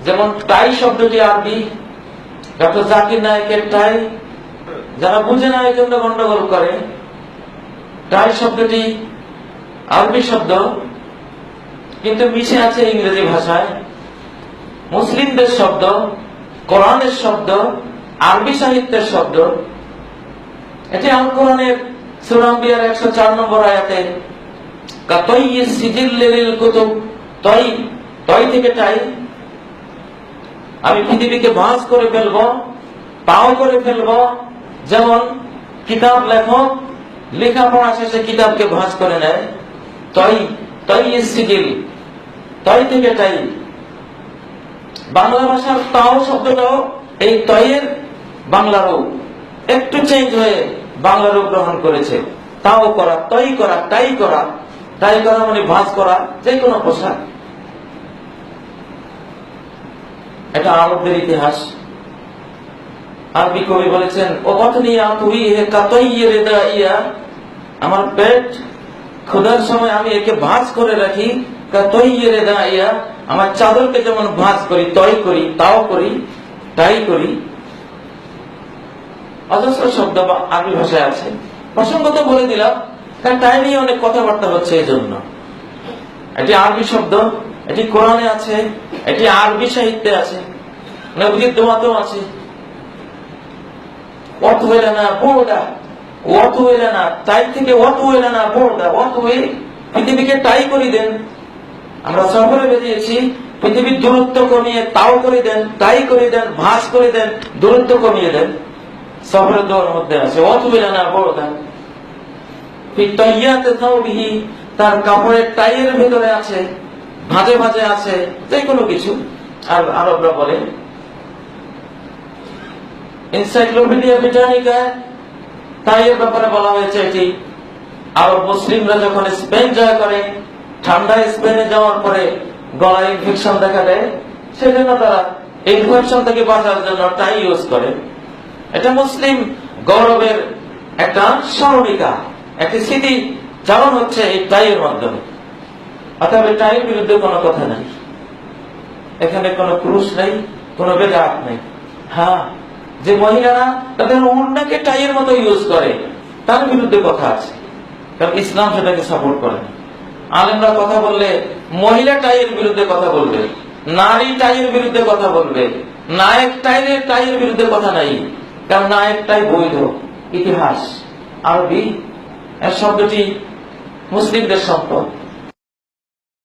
যেমন টাই শব্দটি আরবি, ডক্টর জাকির নায়েকের টাই, যারা বুঝে না এই জন্য গন্ডগোল করে। টাই শব্দটি আরবি শব্দ, কিন্তু মিশে আছে ইংরেজি ভাষায়। মুসলিমদের শব্দ, কোরআনের শব্দ, আরবি সাহিত্যের শব্দ। এটি আল কোরআনের সূরা আম্বিয়ার 104 নম্বর আয়াতে কাতাইয়িস সিজিল্লিল কুতুব, তাই তাই থেকে টাই, আমি পৃথিবীকে ভাঁজ করে ফেলবো, তাও করে ফেলবো। যেমন কিতাব লেখক লেখাপড়া শেষে কিতাবকে ভাঁজ করে নেয়, তাই তাইয়িস সিজিল, তাই থেকে টাই। বাংলা ভাষার তাও শব্দটাও এই তয়ের বাংলা রূপ, একটু চেঞ্জ হয়ে বাংলা রূপ গ্রহণ করেছে। তাও করা, তৈ করা, টাই করা। টাই করা মানে ভাঁজ করা, যে কোনো পোশাক। এটা আরবদের ইতিহাস। আরবি কবি বলেছেন, ও বতনি আতুই হে কাতাইয়ে রিদাইয়া, আমার পেট ক্ষুধার সময় আমি একে ভাঁজ করে রাখি, কাতাইয়ে রিদাইয়া, আমার চাদরকে যেমন ভাঁজ করি, তৈ করি, তাও করি, টাই করি। অজস্র শব্দ আরবি ভাষায় আছে। প্রসঙ্গত বলে দিলাম, কারণ টাই নিয়ে অনেক কথাবার্তা হচ্ছে এই জন্য। এটি আরবি শব্দ, এটি কোরআনে আছে, এটি আরবি সাহিত্যে আছে, নবীর দোয়াতেও আছে। তাই থেকে পৃথিবীকে টাই করে দেন। আমরা সফরে বেরিয়েছি, পৃথিবীর দূরত্ব কমিয়ে তাও করে দেন, টাই করে দেন, ভাঁজ করে দেন, দূরত্ব কমিয়ে দেন। সফরের দোয়ার মধ্যে আছে তার কাপড়ের টাইয়ের ভিতরে আছে, ভাঁজে ভাঁজে আছে, যে কোনো কিছু। আর আরবরা বলে, এনসাইক্লোপিডিয়া ব্রিটানিকায় টাইয়ের ব্যাপারে বলা হয়েছে, এটি আরব মুসলিমরা যখন স্পেন জয় করে, ঠান্ডায় স্পেনে যাওয়ার পরে গলায় ইনফেকশন দেখা দেয়, সেজন্য তারা ইনফেকশন থেকে বাঁচার জন্য টাই ইউজ করে। এটা মুসলিম গৌরবের একটা স্মরণিকা, একটি স্মৃতি চালন হচ্ছে এই টাইয়ের মাধ্যমে। অর্থাৎ টাইয়ের বিরুদ্ধে কোনো কথা নেই, এখানে কোনো ক্রুশ নেই, কোনো বেদাত নেই। হ্যাঁ, যে মহিলারা তাদের ওড়নাকে টাইয়ের মতো ইউজ করে, তার বিরুদ্ধে কথা আছে, কারণ ইসলাম সেটাকে সাপোর্ট করে না। আলেমরা কথা বললে মহিলা টাইয়ের বিরুদ্ধে কথা বলবে, নারী টাইয়ের বিরুদ্ধে কথা বলবে, নায়ক টাইয়ের বিরুদ্ধে কথা নাই, কারণ নায়ক টাই বৈধ। ইতিহাস আরবি, এর শব্দটি মুসলিমদের সম্পদ।